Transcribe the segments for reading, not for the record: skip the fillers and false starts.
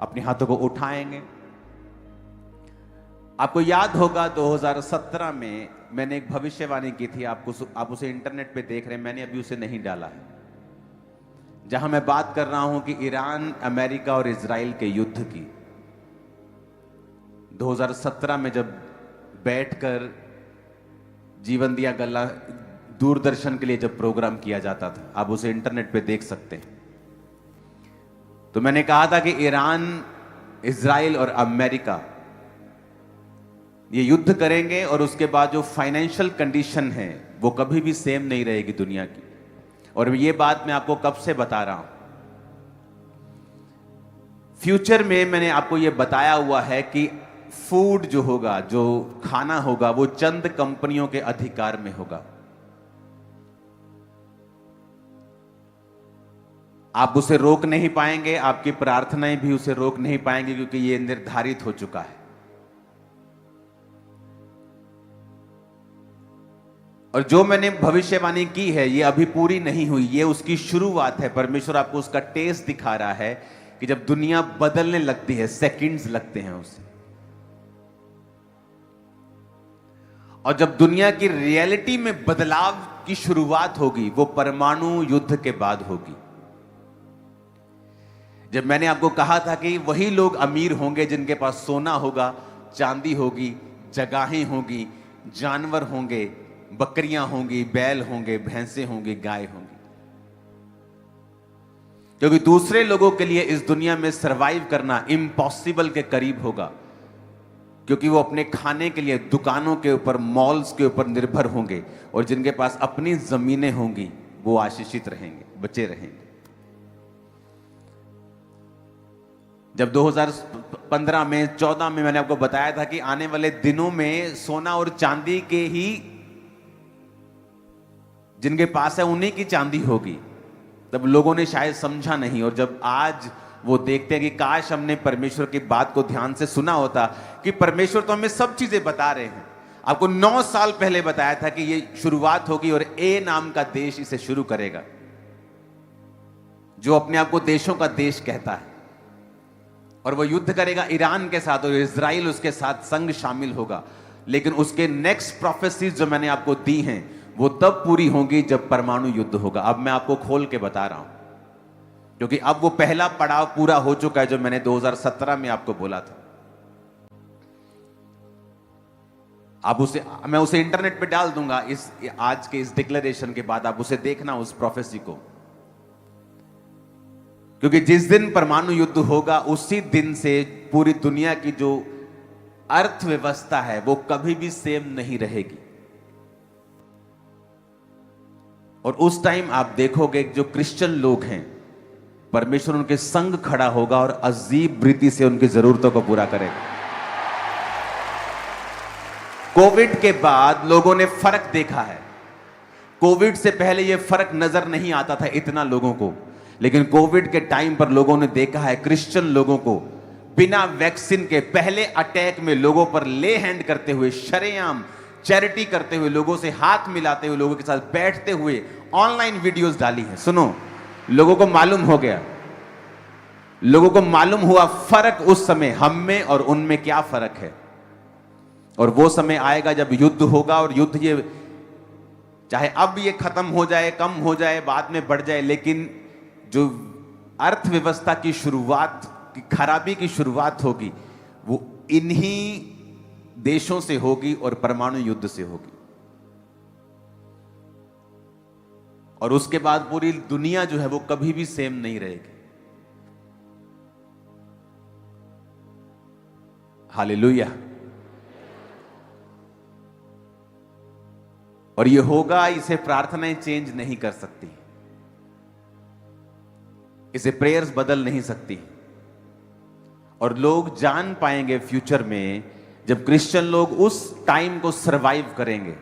अपने हाथों को उठाएंगे। आपको याद होगा 2017 में मैंने एक भविष्यवाणी की थी, आप उसे इंटरनेट पे देख रहे हैं, मैंने अभी उसे नहीं डाला है, जहां मैं बात कर रहा हूं कि ईरान, अमेरिका और इजराइल के युद्ध की। 2017 में जब बैठकर जीवन दिया गल्ला दूरदर्शन के लिए जब प्रोग्राम किया जाता था, आप उसे इंटरनेट पे देख सकते हैं, तो मैंने कहा था कि ईरान, इजराइल और अमेरिका ये युद्ध करेंगे और उसके बाद जो फाइनेंशियल कंडीशन है वो कभी भी सेम नहीं रहेगी दुनिया की। और ये बात मैं आपको कब से बता रहा हूं, फ्यूचर में मैंने आपको ये बताया हुआ है कि फूड जो होगा, जो खाना होगा, वो चंद कंपनियों के अधिकार में होगा। आप उसे रोक नहीं पाएंगे, आपकी प्रार्थनाएं भी उसे रोक नहीं पाएंगे, क्योंकि ये निर्धारित हो चुका है। और जो मैंने भविष्यवाणी की है ये अभी पूरी नहीं हुई, ये उसकी शुरुआत है। परमेश्वर आपको उसका टेस्ट दिखा रहा है कि जब दुनिया बदलने लगती है, सेकंड्स लगते हैं उसे, और जब दुनिया की रियलिटी में बदलाव की शुरुआत होगी वो परमाणु युद्ध के बाद होगी। जब मैंने आपको कहा था कि वही लोग अमीर होंगे जिनके पास सोना होगा, चांदी होगी, जगहें होगी, जानवर होंगे, बकरियां होंगी, बैल होंगे, भैंसे होंगी, गाय होंगी, क्योंकि दूसरे लोगों के लिए इस दुनिया में सरवाइव करना इम्पॉसिबल के करीब होगा, क्योंकि वो अपने खाने के लिए दुकानों के ऊपर, मॉल्स के ऊपर निर्भर होंगे, और जिनके पास अपनी जमीनें होंगी वो आशीषित रहेंगे, बचे रहेंगे। जब 2015 में, 14 में मैंने आपको बताया था कि आने वाले दिनों में सोना और चांदी के ही, जिनके पास है उन्हीं की चांदी होगी, तब लोगों ने शायद समझा नहीं। और जब आज वो देखते हैं कि काश हमने परमेश्वर की बात को ध्यान से सुना होता, कि परमेश्वर तो हमें सब चीजें बता रहे हैं। आपको 9 साल पहले बताया था कि ये शुरुआत होगी और ए नाम का देश इसे शुरू करेगा, जो अपने आप को देशों का देश कहता है, और वो युद्ध करेगा ईरान के साथ, और इजराइल उसके साथ संग शामिल होगा। लेकिन उसके नेक्स्ट प्रोफेसीज जो मैंने आपको दी हैं वो तब पूरी होंगी जब परमाणु युद्ध होगा। अब मैं आपको खोल के बता रहा हूं, क्योंकि अब वो पहला पड़ाव पूरा हो चुका है जो मैंने 2017 में आपको बोला था। मैं उसे इंटरनेट पे डाल दूंगा आज के इस डिक्लेरेशन के बाद, आप उसे देखना उस प्रोफेसी को, क्योंकि जिस दिन परमाणु युद्ध होगा उसी दिन से पूरी दुनिया की जो अर्थव्यवस्था है वो कभी भी सेम नहीं रहेगी। और उस टाइम आप देखोगे जो क्रिश्चियन लोग हैं, परमेश्वर उनके संग खड़ा होगा और अजीब रीति से उनकी जरूरतों को पूरा करेगा। कोविड के बाद लोगों ने फर्क देखा है। कोविड से पहले यह फर्क नजर नहीं आता था इतना लोगों को, लेकिन कोविड के टाइम पर लोगों ने देखा है क्रिश्चियन लोगों को बिना वैक्सीन के पहले अटैक में लोगों पर ले हैंड करते हुए, शरेआम चैरिटी करते हुए, लोगों से हाथ मिलाते हुए, लोगों के साथ बैठते हुए ऑनलाइन वीडियोस डाली हैं। सुनो, लोगों को मालूम हो गया, लोगों को मालूम हुआ फर्क उस समय हम में और उनमें क्या फर्क है। और वो समय आएगा जब युद्ध होगा, और युद्ध ये चाहे अब ये खत्म हो जाए, कम हो जाए, बाद में बढ़ जाए, लेकिन जो अर्थव्यवस्था की शुरुआत, की खराबी की शुरुआत होगी वो इन्हीं देशों से होगी और परमाणु युद्ध से होगी। और उसके बाद पूरी दुनिया जो है वो कभी भी सेम नहीं रहेगी। हालेलुया। और ये होगा, इसे प्रार्थनाएं चेंज नहीं कर सकती, इसे प्रेयर्स बदल नहीं सकती। और लोग जान पाएंगे फ्यूचर में, जब क्रिश्चियन लोग उस टाइम को सरवाइव करेंगे,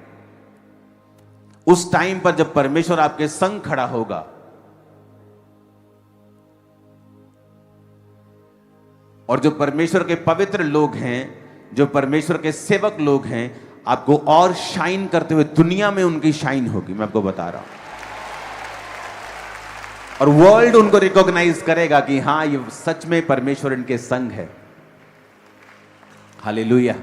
उस टाइम पर जब परमेश्वर आपके संग खड़ा होगा, और जो परमेश्वर के पवित्र लोग हैं, जो परमेश्वर के सेवक लोग हैं, आपको और शाइन करते हुए दुनिया में उनकी शाइन होगी। मैं आपको बता रहा हूं। और वर्ल्ड उनको रिकॉग्नाइज करेगा कि हां ये सच में परमेश्वर इनके संग है। हालेलुया।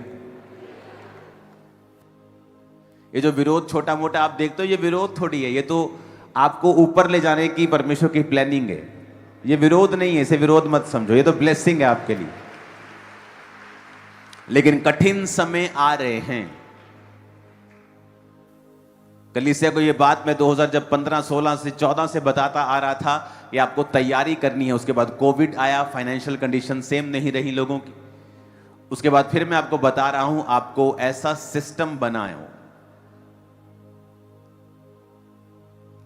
ये जो विरोध छोटा मोटा आप देखते हो, ये विरोध थोड़ी है, ये तो आपको ऊपर ले जाने की परमेश्वर की प्लानिंग है। ये विरोध नहीं है, इसे विरोध मत समझो, ये तो ब्लेसिंग है आपके लिए। लेकिन कठिन समय आ रहे हैं। कलीसिया को ये बात मैं 2000 जब 15 16 से 14 से बताता आ रहा था, ये आपको तैयारी करनी है। उसके बाद कोविड आया, फाइनेंशियल कंडीशन सेम नहीं रही लोगों की। उसके बाद फिर मैं आपको बता रहा हूं, आपको ऐसा सिस्टम बनाओ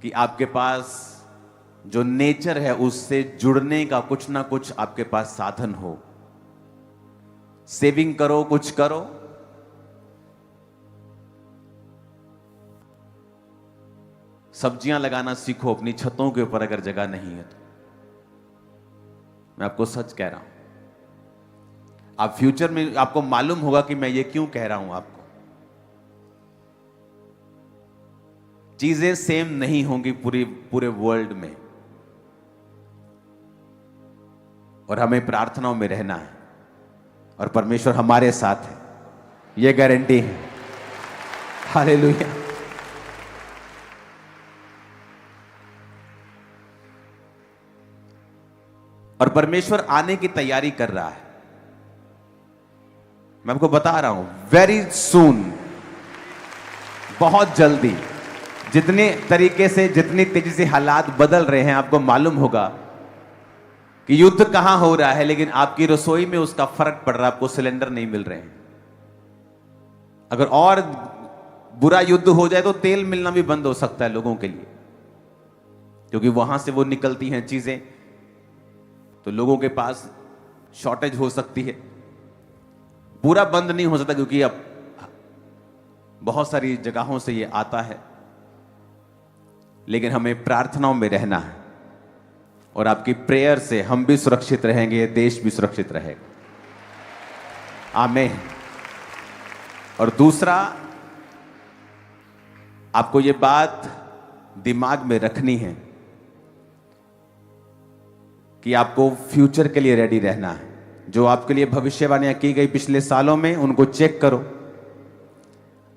कि आपके पास जो नेचर है उससे जुड़ने का कुछ ना कुछ आपके पास साधन हो। सेविंग करो, कुछ करो। सब्जियां लगाना सीखो अपनी छतों के ऊपर, अगर जगह नहीं है तो। मैं आपको सच कह रहा हूं, आप फ्यूचर में आपको मालूम होगा कि मैं ये क्यों कह रहा हूं आपको। चीजें सेम नहीं होंगी पूरे वर्ल्ड में, और हमें प्रार्थनाओं में रहना है, और परमेश्वर हमारे साथ है, यह गारंटी है। हालेलुया। और परमेश्वर आने की तैयारी कर रहा है। मैं आपको बता रहा हूं, वेरी सून, बहुत जल्दी। जितने तरीके से, जितनी तेजी से हालात बदल रहे हैं, आपको मालूम होगा कि युद्ध कहां हो रहा है, लेकिन आपकी रसोई में उसका फर्क पड़ रहा है। आपको सिलेंडर नहीं मिल रहे हैं। अगर और बुरा युद्ध हो जाए तो तेल मिलना भी बंद हो सकता है लोगों के लिए, क्योंकि वहां से वो निकलती हैं चीजें, तो लोगों के पास शॉर्टेज हो सकती है। पूरा बंद नहीं हो सकता, क्योंकि अब बहुत सारी जगहों से ये आता है। लेकिन हमें प्रार्थनाओं में रहना है, और आपकी प्रेयर से हम भी सुरक्षित रहेंगे, ये देश भी सुरक्षित रहेगा। आमीन। और दूसरा, आपको ये बात दिमाग में रखनी है कि आपको फ्यूचर के लिए रेडी रहना है। जो आपके लिए भविष्यवाणियां की गई पिछले सालों में, उनको चेक करो,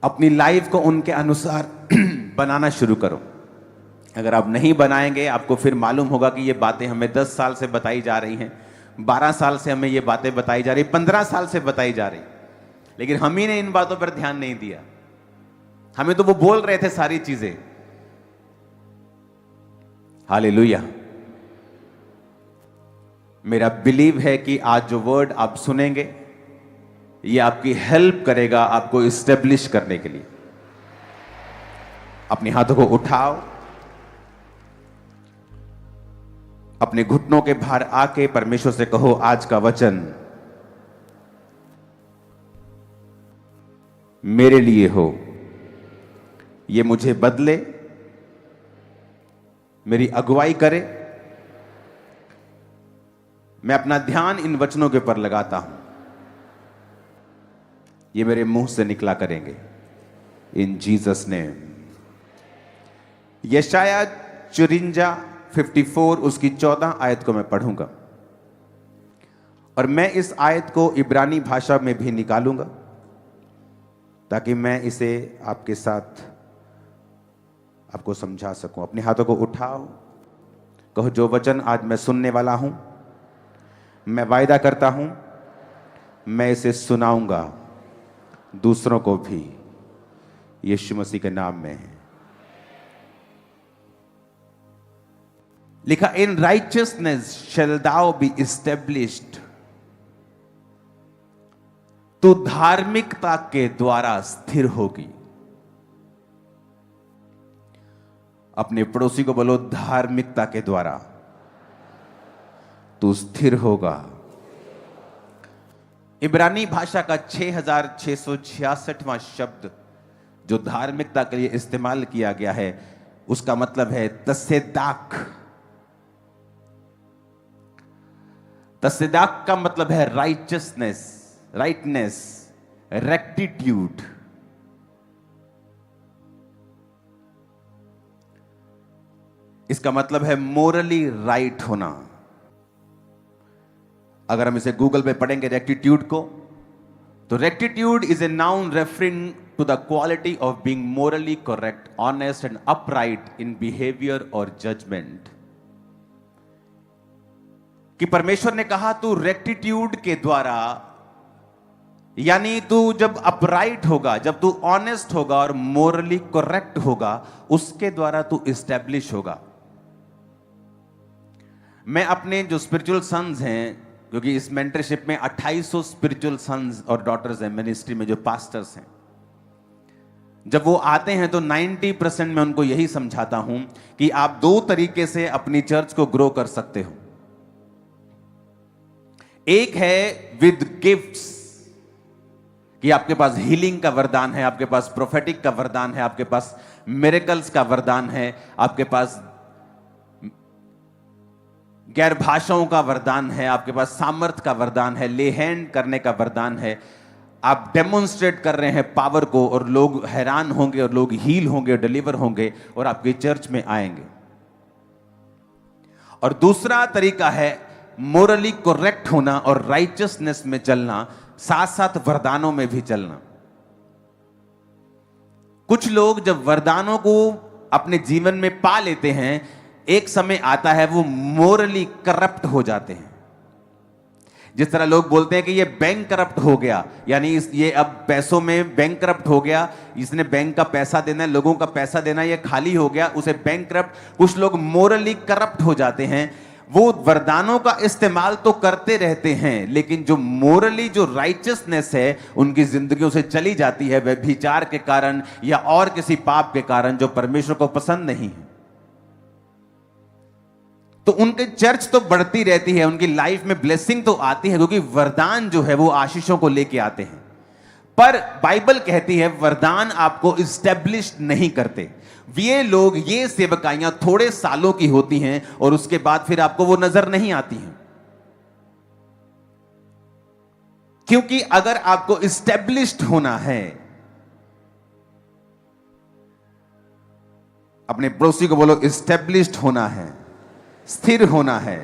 अपनी लाइफ को उनके अनुसार बनाना शुरू करो। अगर आप नहीं बनाएंगे, आपको फिर मालूम होगा कि ये बातें हमें 10 साल से बताई जा रही हैं, 12 साल से हमें ये बातें बताई जा रही, 15 साल से बताई जा रही, लेकिन हम ही ने इन बातों पर ध्यान नहीं दिया। हमें तो वो बोल रहे थे सारी चीजें। हालेलुया। मेरा बिलीव है कि आज जो वर्ड आप सुनेंगे, ये आपकी हेल्प करेगा आपको इस्टेब्लिश करने के लिए। अपने हाथों को उठाओ, अपने घुटनों के भार आके परमेश्वर से कहो, आज का वचन मेरे लिए हो, ये मुझे बदले, मेरी अगुवाई करे। मैं अपना ध्यान इन वचनों के ऊपर लगाता हूं, ये मेरे मुंह से निकला करेंगे, इन जीसस नेम। यशाया 54 उसकी 14 आयत को मैं पढ़ूंगा, और मैं इस आयत को इब्रानी भाषा में भी निकालूंगा, ताकि मैं इसे आपके साथ आपको समझा सकूं। अपने हाथों को उठाओ, कहो, जो वचन आज मैं सुनने वाला हूं, मैं वायदा करता हूं, मैं इसे सुनाऊंगा दूसरों को भी, यीशु मसीह के नाम में। लिखा, in righteousness shall thou be established, तू धार्मिकता के द्वारा स्थिर होगी। अपने पड़ोसी को बोलो, धार्मिकता के द्वारा तू स्थिर होगा। इब्रानी भाषा का 6666वां शब्द जो धार्मिकता के लिए इस्तेमाल किया गया है, उसका मतलब है तसेदाक। तसेदाक का मतलब है राइचियसनेस, राइटनेस, रेक्टिट्यूड। इसका मतलब है मोरली राइट होना। अगर हम इसे गूगल पे पढ़ेंगे रेक्टिट्यूड को, तो rectitude is a noun referring to the quality of being morally correct, honest and upright in behaviour और जजमेंट। कि परमेश्वर ने कहा तू रेक्टिट्यूड के द्वारा, यानी तू जब अपराइट होगा, जब तू ऑनेस्ट होगा और मोरली करेक्ट होगा, उसके द्वारा तू इस्टेब्लिश होगा। मैं अपने जो स्पिरिचुअल सन्स हैं, क्योंकि इस मेंटरशिप में 2800 स्पिरिचुअल सन्स और डॉटर्स हैं मिनिस्ट्री में, जो पास्टर्स हैं, जब वो आते हैं तो 90% मैं उनको यही समझाता हूं कि आप दो तरीके से अपनी चर्च को ग्रो कर सकते हो। एक है विद गिफ्ट्स, कि आपके पास हीलिंग का वरदान है, आपके पास प्रोफेटिक का वरदान है, आपके पास मिरेकल्स का वरदान है, आपके पास गैर भाषाओं का वरदान है, आपके पास सामर्थ का वरदान है, ले हैंड करने का वरदान है। आप डेमोन्स्ट्रेट कर रहे हैं पावर को, और लोग हैरान होंगे और लोग हील होंगे और डिलीवर होंगे और आपकी चर्च में आएंगे। और दूसरा तरीका है मोरली करेक्ट होना और राइचियसनेस में चलना, साथ साथ वरदानों में भी चलना। कुछ लोग जब वरदानों को अपने जीवन में पा लेते हैं, एक समय आता है वो मोरली करप्ट हो जाते हैं। जिस तरह लोग बोलते हैं कि ये बैंक करप्ट हो गया, यानी ये अब पैसों में बैंक करप्ट हो गया, इसने बैंक का पैसा देना है, लोगों का पैसा देना, ये खाली हो गया, उसे बैंक करप्ट। कुछ लोग मोरली करप्ट हो जाते हैं। वो वरदानों का इस्तेमाल तो करते रहते हैं, लेकिन जो मोरली, जो राइचियसनेस है उनकी जिंदगियों से चली जाती है, व्यभिचार के कारण या और किसी पाप के कारण जो परमेश्वर को पसंद नहीं है। तो उनकी चर्च तो बढ़ती रहती है, उनकी लाइफ में ब्लेसिंग तो आती है, क्योंकि वरदान जो है वो आशीषों को लेके आते हैं। पर बाइबल कहती है वरदान आपको इस्टेब्लिश नहीं करते। ये लोग, ये सेवकाइयां थोड़े सालों की होती हैं और उसके बाद फिर आपको वो नजर नहीं आती हैं। क्योंकि अगर आपको इस्टेब्लिश्ड होना है, अपने पड़ोसी को बोलो इस्टेब्लिश्ड होना है, स्थिर होना है।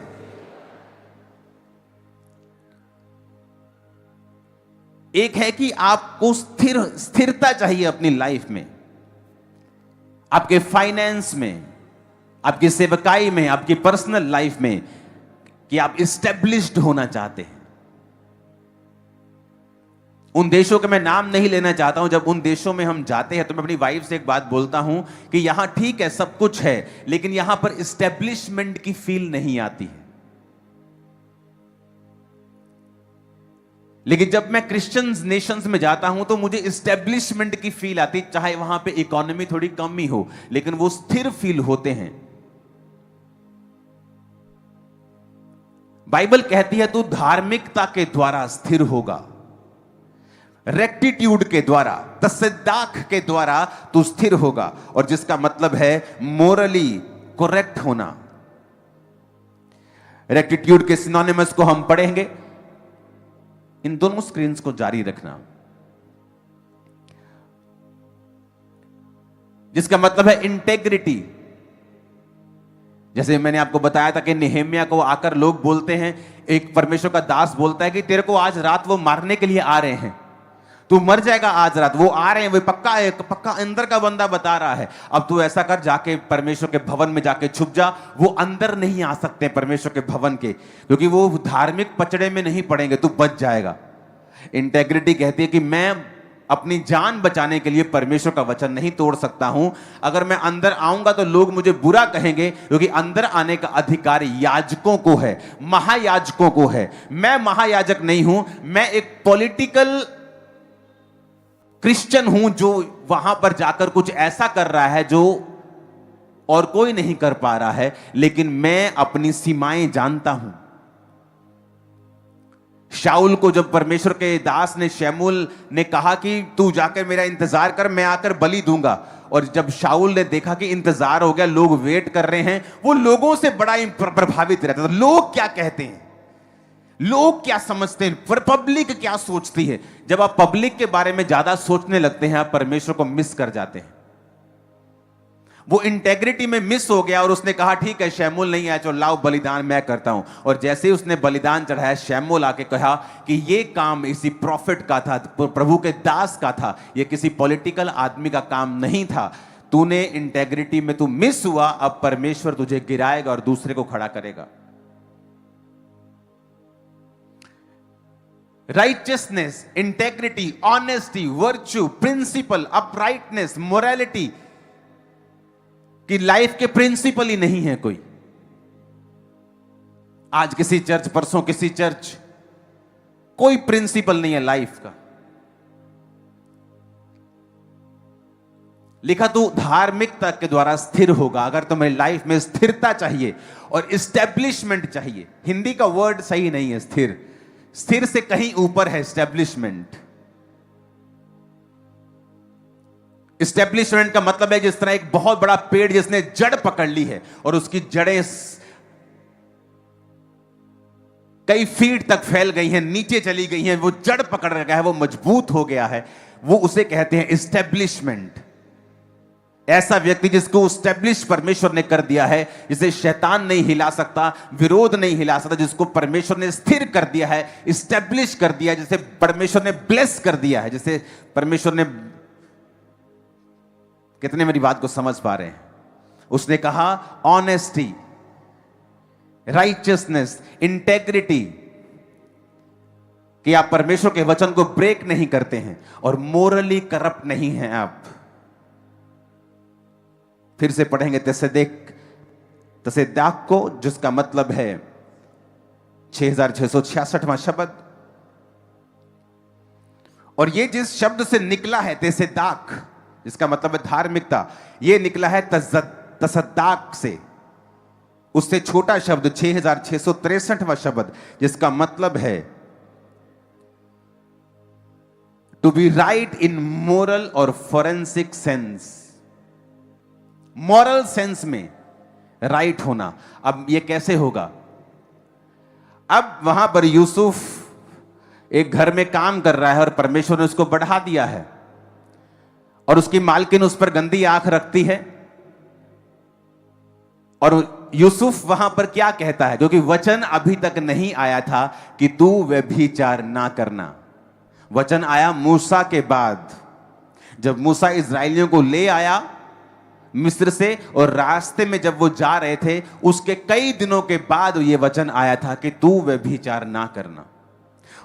एक है कि आपको स्थिरता चाहिए अपनी लाइफ में, आपके फाइनेंस में, आपकी सेवकाई में, आपकी पर्सनल लाइफ में, कि आप इस्टेब्लिश्ड होना चाहते हैं। उन देशों के मैं नाम नहीं लेना चाहता हूं, जब उन देशों में हम जाते हैं तो मैं अपनी वाइफ से एक बात बोलता हूं कि यहां ठीक है सब कुछ है, लेकिन यहां पर इस्टेब्लिशमेंट की फील नहीं आती है। लेकिन जब मैं क्रिश्चियंस नेशंस में जाता हूं तो मुझे इस्टेब्लिशमेंट की फील आती, चाहे वहां पे इकोनॉमी थोड़ी कम ही हो, लेकिन वो स्थिर फील होते हैं। बाइबल कहती है तू धार्मिकता के द्वारा स्थिर होगा, रेक्टिट्यूड के द्वारा, तसद्दाक के द्वारा तू स्थिर होगा, और जिसका मतलब है मोरली करेक्ट होना। रेक्टिट्यूड के सिनोनिमस को हम पढ़ेंगे। इन दोनों स्क्रीन्स को जारी रखना, जिसका मतलब है इंटेग्रिटी। जैसे मैंने आपको बताया था कि नेहेमिया को आकर लोग बोलते हैं, एक परमेश्वर का दास बोलता है कि तेरे को आज रात वो मारने के लिए आ रहे हैं, तू मर जाएगा आज रात, वो आ रहे हैं, वो पक्का है, पक्का अंदर का बंदा बता रहा है। अब तू ऐसा कर, जाके परमेश्वर के भवन में जाके छुप जा। वो अंदर नहीं आ सकते परमेश्वर के भवन के, क्योंकि वो धार्मिक पचड़े में नहीं पड़ेंगे, तू बच जाएगा। इंटेग्रिटी कहती है कि मैं अपनी जान बचाने के लिए परमेश्वर का वचन नहीं तोड़ सकता हूं। अगर मैं अंदर आऊंगा तो लोग मुझे बुरा कहेंगे, क्योंकि अंदर आने का अधिकार याजकों को है, महायाजकों को है। मैं महायाजक नहीं हूं, मैं एक पॉलिटिकल क्रिश्चियन हूं जो वहां पर जाकर कुछ ऐसा कर रहा है जो और कोई नहीं कर पा रहा है, लेकिन मैं अपनी सीमाएं जानता हूं। शाऊल को जब परमेश्वर के दास ने, शमूएल ने कहा कि तू जाकर मेरा इंतजार कर, मैं आकर बलि दूंगा, और जब शाऊल ने देखा कि इंतजार हो गया, लोग वेट कर रहे हैं, वो लोगों से बड़ा प्रभावित रहता था। लोग क्या कहते हैं, लोग क्या समझते हैं, पब्लिक क्या सोचती है। जब आप पब्लिक के बारे में ज्यादा सोचने लगते हैं, आप परमेश्वर को मिस कर जाते हैं। वो इंटेग्रिटी में मिस हो गया और उसने कहा ठीक है शैमूल नहीं आया, चलो लाओ बलिदान मैं करता हूं। और जैसे ही उसने बलिदान चढ़ाया, शैमूल आके कहा कि ये काम इसी प्रॉफिट का था, प्रभु के दास का था, ये किसी पॉलिटिकल आदमी का काम नहीं था। तूने इंटेग्रिटी में तू मिस हुआ, अब परमेश्वर तुझे गिराएगा और दूसरे को खड़ा करेगा। Righteousness, integrity, honesty, virtue, principle, uprightness, morality कि लाइफ के प्रिंसिपल ही नहीं है कोई। आज किसी चर्च, परसों किसी चर्च, कोई प्रिंसिपल नहीं है लाइफ का। लिखा तू धार्मिकता के द्वारा स्थिर होगा। अगर तुम्हें लाइफ में स्थिरता चाहिए और इस्टेब्लिशमेंट चाहिए, हिंदी का वर्ड सही नहीं है स्थिर, स्थिर से कहीं ऊपर है एस्टेब्लिशमेंट। एस्टेब्लिशमेंट का मतलब है जिस तरह एक बहुत बड़ा पेड़ जिसने जड़ पकड़ ली है और उसकी जड़ें कई फीट तक फैल गई हैं, नीचे चली गई हैं, वो जड़ पकड़ रखा है, वो मजबूत हो गया है, वो उसे कहते हैं एस्टेब्लिशमेंट। ऐसा व्यक्ति जिसको एस्टेब्लिश परमेश्वर ने कर दिया है, जिसे शैतान नहीं हिला सकता, विरोध नहीं हिला सकता, जिसको परमेश्वर ने स्थिर कर दिया है, एस्टेब्लिश कर दिया, जिसे परमेश्वर ने ब्लेस कर दिया है, जिसे परमेश्वर ने, कितने मेरी बात को समझ पा रहे हैं? उसने कहा ऑनेस्टी, राइचियसनेस, इंटेग्रिटी, कि आप परमेश्वर के वचन को ब्रेक नहीं करते हैं और मोरली करप्ट नहीं हैं आप। फिर से पढ़ेंगे तसेदाक को, जिसका मतलब है 6666वां शब्द। और ये जिस शब्द से निकला है तसेदाक, जिसका मतलब है धार्मिकता, ये निकला है तसद्दाक से, उससे छोटा शब्द 6663वां शब्द, जिसका मतलब है to be right in moral और फोरेंसिक सेंस। मॉरल सेंस में राइट होना। अब ये कैसे होगा? अब वहां पर यूसुफ एक घर में काम कर रहा है और परमेश्वर ने उसको बढ़ा दिया है और उसकी मालकिन उस पर गंदी आंख रखती है। और यूसुफ वहां पर क्या कहता है, क्योंकि वचन अभी तक नहीं आया था कि तू व्यभिचार ना करना। वचन आया मूसा के बाद, जब मूसा इस्राएलियों को ले आया मिस्र से, और रास्ते में जब वो जा रहे थे उसके कई दिनों के बाद ये वचन आया था कि तू व्यभिचार ना करना।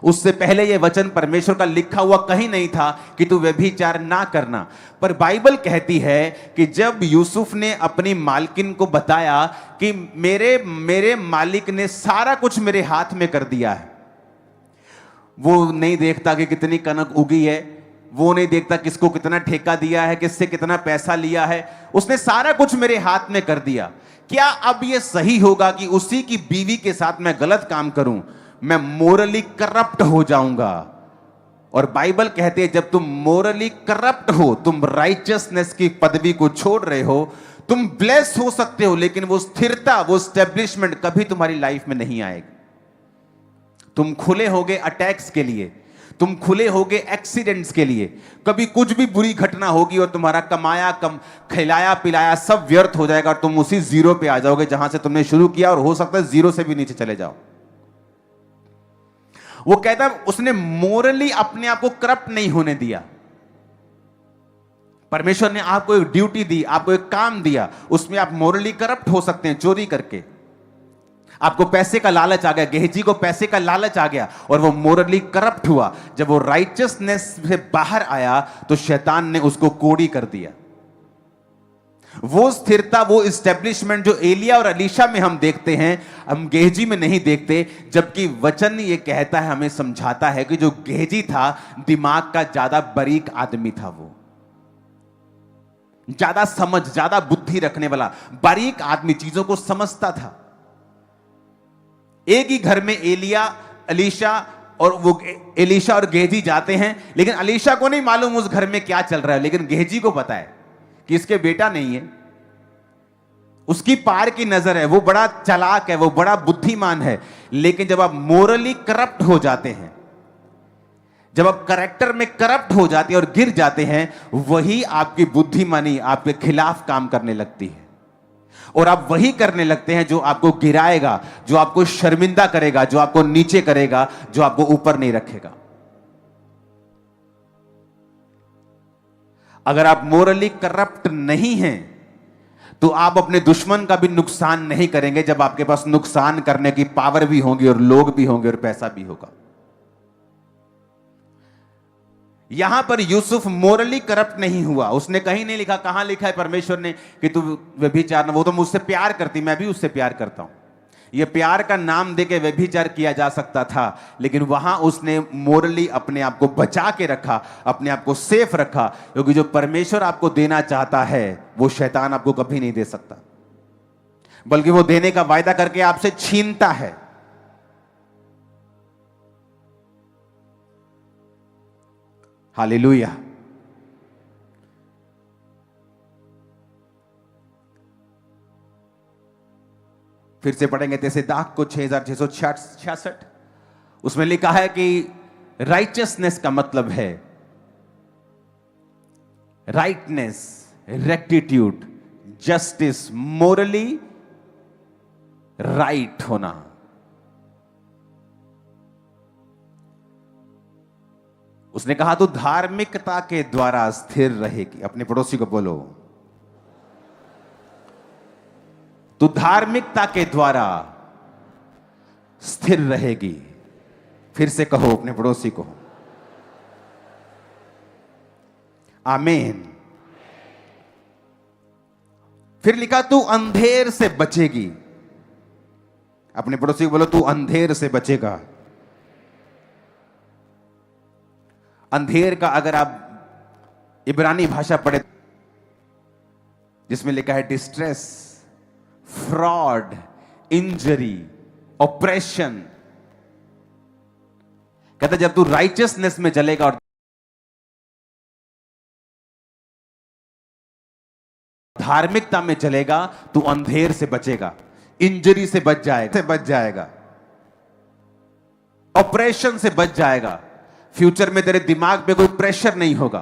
उससे पहले ये वचन परमेश्वर का लिखा हुआ कहीं नहीं था कि तू व्यभिचार ना करना। पर बाइबल कहती है कि जब यूसुफ ने अपनी मालकिन को बताया कि मेरे मालिक ने सारा कुछ मेरे हाथ में कर दिया है, वो नहीं देखता कि कितनी कनक उगी है, वो नहीं देखता किसको कितना ठेका दिया है, किससे कितना पैसा लिया है, उसने सारा कुछ मेरे हाथ में कर दिया। क्या अब ये सही होगा कि उसी की बीवी के साथ मैं गलत काम करूं? मैं मोरली करप्ट हो जाऊंगा। और बाइबल कहते हैं जब तुम मोरली करप्ट हो, तुम राइचियसनेस की पदवी को छोड़ रहे हो, तुम ब्लेस हो सकते हो, लेकिन वो स्थिरता, वो एस्टेब्लिशमेंट कभी तुम्हारी लाइफ में नहीं आएगी। तुम खुले होगे अटैक्स के लिए, तुम खुले होगे एक्सीडेंट्स के लिए। कभी कुछ भी बुरी घटना होगी और तुम्हारा कमाया खिलाया पिलाया सब व्यर्थ हो जाएगा और तुम उसी जीरो पे आ जाओगे जहां से तुमने शुरू किया, और हो सकता है जीरो से भी नीचे चले जाओ। वो कहता है उसने मोरली अपने आप को करप्ट नहीं होने दिया। परमेश्वर ने आपको एक ड्यूटी दी, आपको एक काम दिया, उसमें आप मोरली करप्ट हो सकते हैं चोरी करके। आपको पैसे का लालच आ गया, गेहजी को पैसे का लालच आ गया और वो मोरली करप्ट हुआ। जब वो राइचियसनेस से बाहर आया तो शैतान ने उसको कोड़ी कर दिया। वो स्थिरता, वो एस्टेब्लिशमेंट जो एलिया और अलीशा में हम देखते हैं, हम गेहजी में नहीं देखते। जबकि वचन ये कहता है, हमें समझाता है कि जो गेहजी था दिमाग का ज्यादा बारीक आदमी था, वो ज्यादा समझ, ज्यादा बुद्धि रखने वाला बारीक आदमी, चीजों को समझता था। एक ही घर में एलिया, अलीशा और वो एलीशा और गेहजी जाते हैं, लेकिन अलीशा को नहीं मालूम उस घर में क्या चल रहा है, लेकिन गेहजी को पता है कि इसके बेटा नहीं है। उसकी पार की नजर है, वो बड़ा चालाक है, वो बड़ा बुद्धिमान है। लेकिन जब आप मोरली करप्ट हो जाते हैं, जब आप करेक्टर में करप्ट हो जाते हैं और गिर जाते हैं, वही आपकी बुद्धिमानी आपके खिलाफ काम करने लगती है और आप वही करने लगते हैं जो आपको गिराएगा, जो आपको शर्मिंदा करेगा, जो आपको नीचे करेगा, जो आपको ऊपर नहीं रखेगा। अगर आप मोरली करप्ट नहीं हैं तो आप अपने दुश्मन का भी नुकसान नहीं करेंगे, जब आपके पास नुकसान करने की पावर भी होगी और लोग भी होंगे और पैसा भी होगा। यहां पर यूसुफ मोरली करप्ट नहीं हुआ। उसने कहीं नहीं लिखा, कहां लिखा है परमेश्वर ने कि तू व्यभिचार, वो तो मुझसे प्यार करती, मैं भी उससे प्यार करता हूं। यह प्यार का नाम देके व्यभिचार किया जा सकता था, लेकिन वहां उसने मोरली अपने आप को बचा के रखा, अपने आप को सेफ रखा, क्योंकि जो परमेश्वर आपको देना चाहता है वो शैतान आपको कभी नहीं दे सकता, बल्कि वो देने का वायदा करके आपसे छीनता है। हालेलुया। फिर से पढ़ेंगे जैसे दाख को 6666, उसमें लिखा है कि राइचियसनेस का मतलब है rightness, rectitude, justice, Morli right होना। उसने कहा तू धार्मिकता के द्वारा स्थिर रहेगी। अपने पड़ोसी को बोलो, तू धार्मिकता के द्वारा स्थिर रहेगी। फिर से कहो अपने पड़ोसी को, आमीन। फिर लिखा तू अंधेर से बचेगी। अपने पड़ोसी को बोलो, तू अंधेर से बचेगा। अंधेर का अगर आप इब्रानी भाषा पढ़े, जिसमें लिखा है डिस्ट्रेस, फ्रॉड, इंजरी, ऑपरेशन, कहता जब तू राइचियसनेस में चलेगा और धार्मिकता में चलेगा, तू अंधेर से बचेगा, इंजरी से बच जाएगा, ऑपरेशन से बच जाएगा। फ्यूचर में तेरे दिमाग पे कोई प्रेशर नहीं होगा,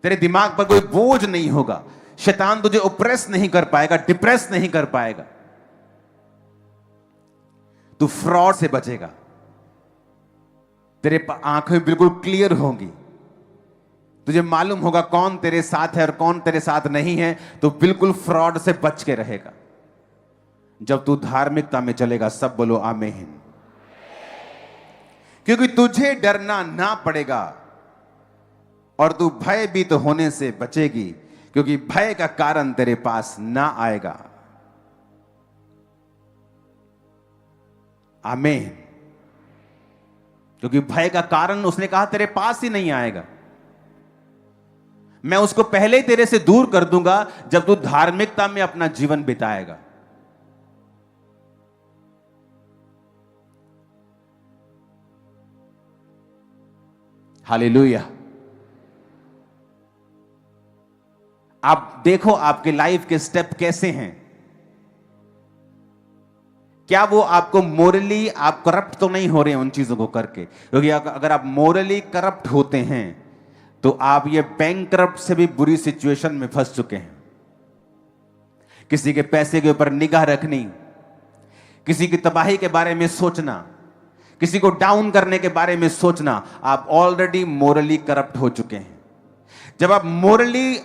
तेरे दिमाग पर कोई बोझ नहीं होगा, शैतान तुझे ऑप्रेस नहीं कर पाएगा, डिप्रेस नहीं कर पाएगा। तू फ्रॉड से बचेगा, तेरे आंखें बिल्कुल क्लियर होंगी, तुझे मालूम होगा कौन तेरे साथ है और कौन तेरे साथ नहीं है, तो बिल्कुल फ्रॉड से बच के रहेगा। जब तू धार्मिकता में चलेगा, सब बोलो आमीन। क्योंकि तुझे डरना ना पड़ेगा और तू भयभीत होने से बचेगी, क्योंकि भय का कारण तेरे पास ना आएगा। आमीन। क्योंकि भय का कारण उसने कहा तेरे पास ही नहीं आएगा। मैं उसको पहले ही तेरे से दूर कर दूंगा जब तू धार्मिकता में अपना जीवन बिताएगा। हालेलुया। आप देखो आपके लाइफ के स्टेप कैसे हैं। क्या वो आपको मोरली आप करप्ट तो नहीं हो रहे हैं उन चीजों को करके? क्योंकि अगर आप मोरली करप्ट होते हैं तो आप ये बैंकरप्ट से भी बुरी सिचुएशन में फंस चुके हैं। किसी के पैसे के ऊपर निगाह रखनी, किसी की तबाही के बारे में सोचना, किसी को डाउन करने के बारे में सोचना, आप ऑलरेडी मोरली करप्ट हो चुके हैं। जब आप मोरली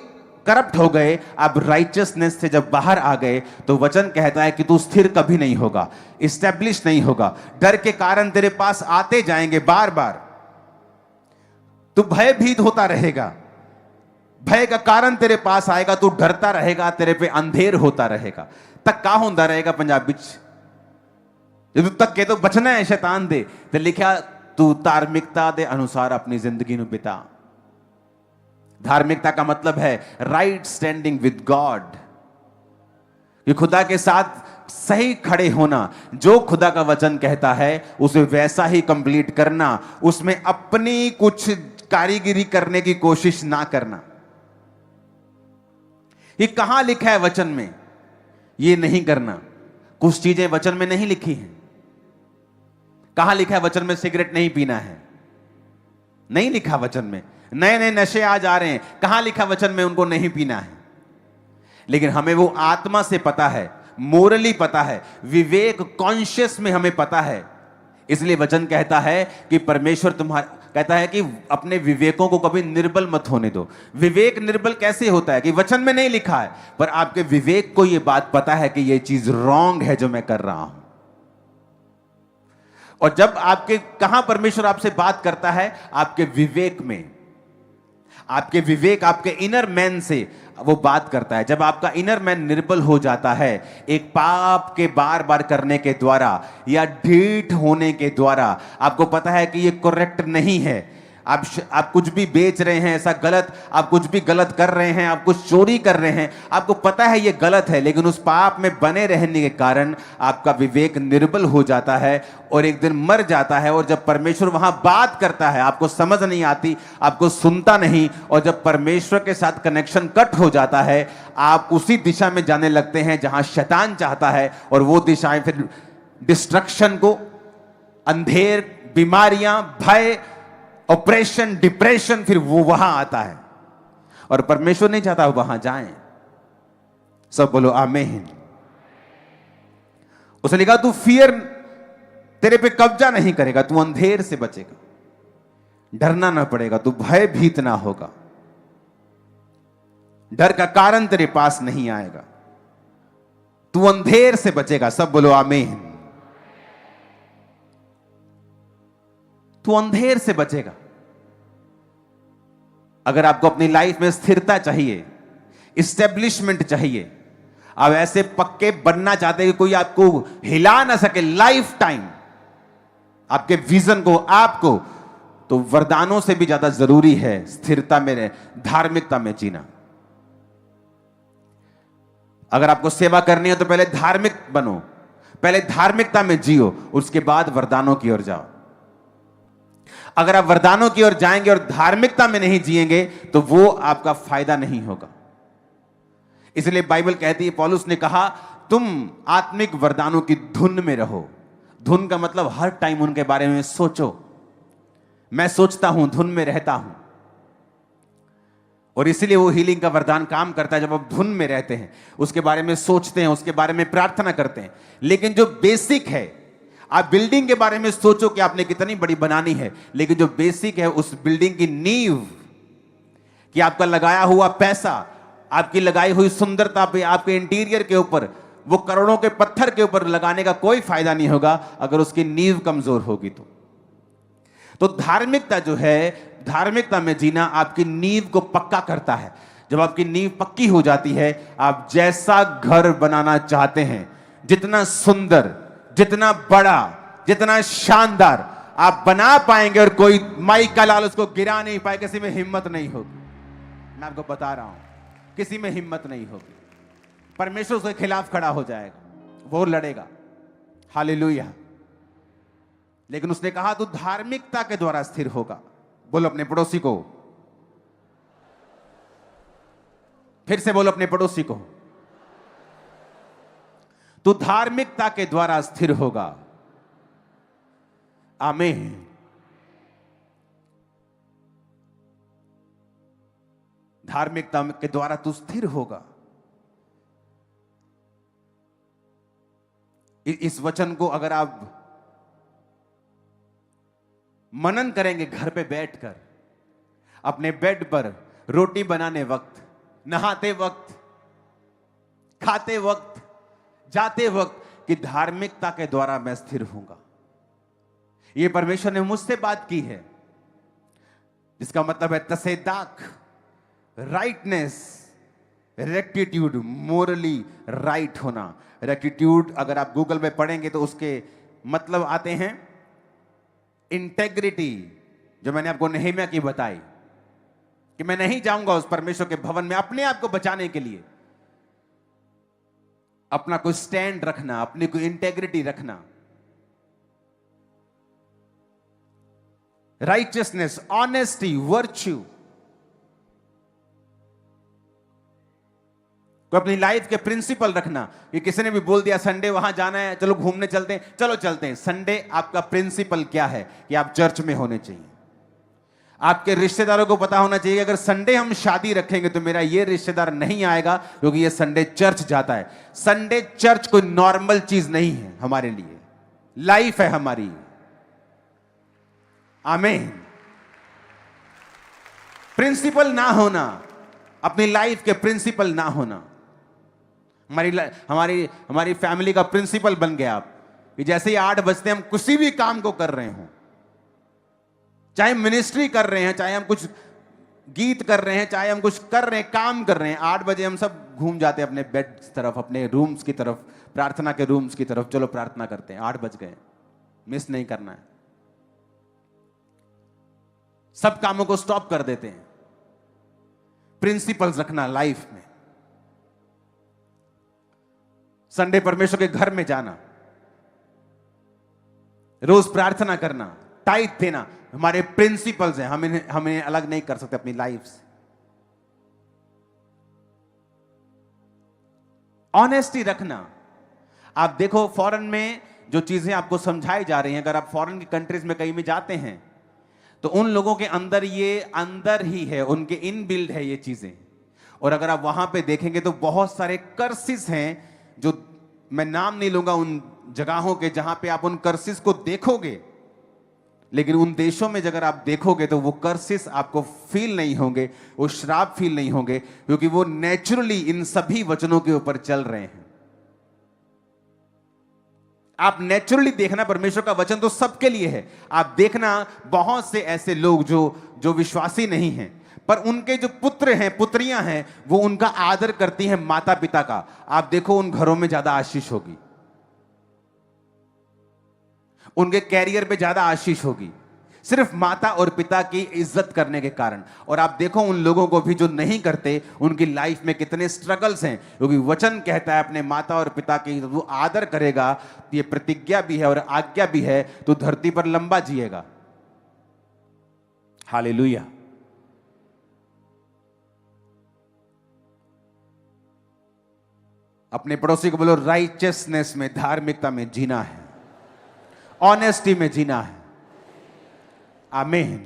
करप्ट हो गए, आप राइचियसनेस से जब बाहर आ गए, तो वचन कहता है कि तू स्थिर कभी नहीं होगा, इस्टेब्लिश नहीं होगा। डर के कारण तेरे पास आते जाएंगे बार बार, तू भयभीत होता रहेगा, भय का कारण तेरे पास आएगा, तू डरता रहेगा, तेरे पे अंधेर होता रहेगा। तक का होता रहेगा पंजाबी च जब तक के तो बचना है शैतान दे, तो लिखा तू धार्मिकता दे अनुसार अपनी जिंदगी ਨੂੰ बिता। धार्मिकता का मतलब है राइट स्टैंडिंग विद गॉड, ये खुदा के साथ सही खड़े होना। जो खुदा का वचन कहता है उसे वैसा ही कंप्लीट करना, उसमें अपनी कुछ कारीगिरी करने की कोशिश ना करना। ये कहां लिखा है वचन में? ये नहीं करना। कुछ चीजें वचन में नहीं लिखी हैं, कहां लिखा है वचन में सिगरेट नहीं पीना है? नहीं लिखा वचन में। नए नए नशे आ जा रहे हैं, कहां लिखा वचन में उनको नहीं पीना है? लेकिन हमें वो आत्मा से पता है, मोरली पता है, विवेक कॉन्शियस में हमें पता है। इसलिए वचन कहता है कि परमेश्वर तुम्हारा कहता है कि अपने विवेकों को कभी निर्बल मत होने दो। विवेक निर्बल कैसे होता है? कि वचन में नहीं लिखा है, पर आपके विवेक को यह बात पता है कि यह चीज रॉन्ग है जो मैं कर रहा हूं। और जब आपके कहां परमेश्वर आपसे बात करता है? आपके विवेक में। आपके विवेक, आपके इनर मैन से वो बात करता है। जब आपका इनर मैन निर्बल हो जाता है एक पाप के बार बार करने के द्वारा या ढीठ होने के द्वारा, आपको पता है कि ये करेक्ट नहीं है, आप कुछ भी बेच रहे हैं ऐसा गलत, आप कुछ भी गलत कर रहे हैं, आप कुछ चोरी कर रहे हैं, आपको पता है ये गलत है, लेकिन उस पाप में बने रहने के कारण आपका विवेक निर्बल हो जाता है और एक दिन मर जाता है। और जब परमेश्वर वहां बात करता है, आपको समझ नहीं आती, आपको सुनता नहीं, और जब परमेश्वर के साथ कनेक्शन कट हो जाता है, आप उसी दिशा में जाने लगते हैं जहां शैतान चाहता है। और वो दिशाएं फिर डिस्ट्रक्शन को, अंधेर, बीमारियां, भय, ऑपरेशन, डिप्रेशन, फिर वो वहां आता है। और परमेश्वर नहीं चाहता वहां जाएं। सब बोलो आमीन। उसने लिखा तू फियर तेरे पे कब्जा नहीं करेगा, तू अंधेर से बचेगा, डरना ना पड़ेगा, तू भयभीत ना होगा, डर का कारण तेरे पास नहीं आएगा, तू अंधेर से बचेगा। सब बोलो आमीन। तू अंधेर से बचेगा। अगर आपको अपनी लाइफ में स्थिरता चाहिए, इस्टेब्लिशमेंट चाहिए, आप ऐसे पक्के बनना चाहते हैं कि कोई आपको हिला ना सके लाइफ टाइम, आपके विजन को, आपको, तो वरदानों से भी ज्यादा जरूरी है स्थिरता में, धार्मिकता में जीना। अगर आपको सेवा करनी है तो पहले धार्मिक बनो, पहले धार्मिकता में जियो, उसके बाद वरदानों की ओर जाओ। अगर आप वरदानों की ओर जाएंगे और धार्मिकता में नहीं जिएंगे तो वो आपका फायदा नहीं होगा। इसलिए बाइबल कहती है, पौलुस ने कहा तुम आत्मिक वरदानों की धुन में रहो। धुन का मतलब हर टाइम उनके बारे में सोचो। मैं सोचता हूं, धुन में रहता हूं। और इसलिए वो हीलिंग का वरदान काम करता है जब आप धुन में रहते हैं, उसके बारे में सोचते हैं, उसके बारे में प्रार्थना करते हैं। लेकिन जो बेसिक है, आप बिल्डिंग के बारे में सोचो कि आपने कितनी बड़ी बनानी है, लेकिन जो बेसिक है उस बिल्डिंग की नींव, कि आपका लगाया हुआ पैसा, आपकी लगाई हुई सुंदरता पे, आपके इंटीरियर के ऊपर, वो करोड़ों के पत्थर के ऊपर लगाने का कोई फायदा नहीं होगा अगर उसकी नींव कमजोर होगी तो धार्मिकता जो है, धार्मिकता में जीना आपकी नींव को पक्का करता है। जब आपकी नींव पक्की हो जाती है, आप जैसा घर बनाना चाहते हैं, जितना सुंदर, जितना बड़ा, जितना शानदार आप बना पाएंगे और कोई माई का लाल उसको गिरा नहीं पाए। किसी में हिम्मत नहीं होगी, मैं आपको बता रहा हूं, किसी में हिम्मत नहीं होगी। परमेश्वर उसके खिलाफ खड़ा हो जाएगा, वो लड़ेगा। हालेलुया। लेकिन उसने कहा तू धार्मिकता के द्वारा स्थिर होगा। बोलो अपने पड़ोसी को, फिर से बोलो अपने पड़ोसी को, तू धार्मिकता के द्वारा स्थिर होगा। आमीन। धार्मिकता के द्वारा तू स्थिर होगा। इस वचन को अगर आप मनन करेंगे घर पे बैठकर, अपने बेड पर, रोटी बनाने वक्त, नहाते वक्त, खाते वक्त, जाते वक्त, कि धार्मिकता के द्वारा मैं स्थिर होऊंगा। यह परमेश्वर ने मुझसे बात की है, जिसका मतलब है तसेदाक, राइटनेस, रेक्टिट्यूड, मोरली राइट होना। रेक्टिट्यूड अगर आप गूगल में पढ़ेंगे तो उसके मतलब आते हैं इंटेग्रिटी, जो मैंने आपको नehemiah की बताई, कि मैं नहीं जाऊंगा उस परमेश्वर के भवन में अपने आप को बचाने के लिए। अपना कोई स्टैंड रखना, अपनी कोई इंटेग्रिटी रखना। Righteousness, honesty, virtue. तो अपनी लाइफ के प्रिंसिपल रखना कि किसी ने भी बोल दिया संडे वहां जाना है, चलो घूमने चलते हैं, चलो चलते हैं। संडे आपका प्रिंसिपल क्या है कि आप चर्च में होने चाहिए। आपके रिश्तेदारों को पता होना चाहिए अगर संडे हम शादी रखेंगे तो मेरा ये रिश्तेदार नहीं आएगा क्योंकि ये संडे चर्च जाता है। संडे चर्च कोई नॉर्मल चीज नहीं है, हमारे लिए लाइफ है हमारी। आमीन। प्रिंसिपल ना होना, अपनी लाइफ के प्रिंसिपल ना होना। हमारी हमारी फैमिली का प्रिंसिपल बन गया आप कि जैसे ही 8 बजते हम किसी भी काम को कर रहे हो, चाहे मिनिस्ट्री कर रहे हैं, चाहे हम कुछ गीत कर रहे हैं, चाहे हम कुछ कर रहे हैं, काम कर रहे हैं, 8 बजे हम सब घूम जाते हैं अपने बेड की तरफ, अपने रूम्स की तरफ, प्रार्थना के रूम्स की तरफ। चलो प्रार्थना करते हैं, 8 बज गए, मिस नहीं करना है। सब कामों को स्टॉप कर देते हैं। प्रिंसिपल्स रखना लाइफ में। संडे परमेश्वर के घर में जाना, रोज प्रार्थना करना, टाइट देना, हमारे प्रिंसिपल्स हैं। हमें अलग नहीं कर सकते अपनी लाइफ से। ऑनेस्टी रखना। आप देखो फॉरेन में जो चीजें आपको समझाई जा रही हैं, अगर आप फॉरेन की कंट्रीज में कहीं में जाते हैं तो उन लोगों के अंदर ये अंदर ही है, उनके इनबिल्ड है ये चीजें। और अगर आप वहां पे देखेंगे तो बहुत सारे कर्सिस हैं, जो मैं नाम नहीं लूंगा उन जगहों के जहां पे आप उन कर्सिस को देखोगे, लेकिन उन देशों में अगर आप देखोगे तो वो कर्सिस आपको फील नहीं होंगे, वो श्राप फील नहीं होंगे, क्योंकि वो नेचुरली इन सभी वचनों के ऊपर चल रहे हैं। आप नेचुरली देखना, परमेश्वर का वचन तो सबके लिए है। आप देखना बहुत से ऐसे लोग जो विश्वासी नहीं हैं, पर उनके जो पुत्र हैं, पुत्रियां हैं, वो उनका आदर करती हैं माता पिता का। आप देखो उन घरों में ज्यादा आशीष होगी, उनके कैरियर पे ज्यादा आशीष होगी, सिर्फ माता और पिता की इज्जत करने के कारण। और आप देखो उन लोगों को भी जो नहीं करते, उनकी लाइफ में कितने स्ट्रगल्स हैं, क्योंकि वचन कहता है अपने माता और पिता की वो आदर करेगा, ये प्रतिज्ञा भी है और आज्ञा भी है, तो धरती पर लंबा जिएगा। हालेलुया। अपने पड़ोसी को बोलो राइचियसनेस में, धार्मिकता में जीना है, ऑनेस्टी में जीना है। आमीन।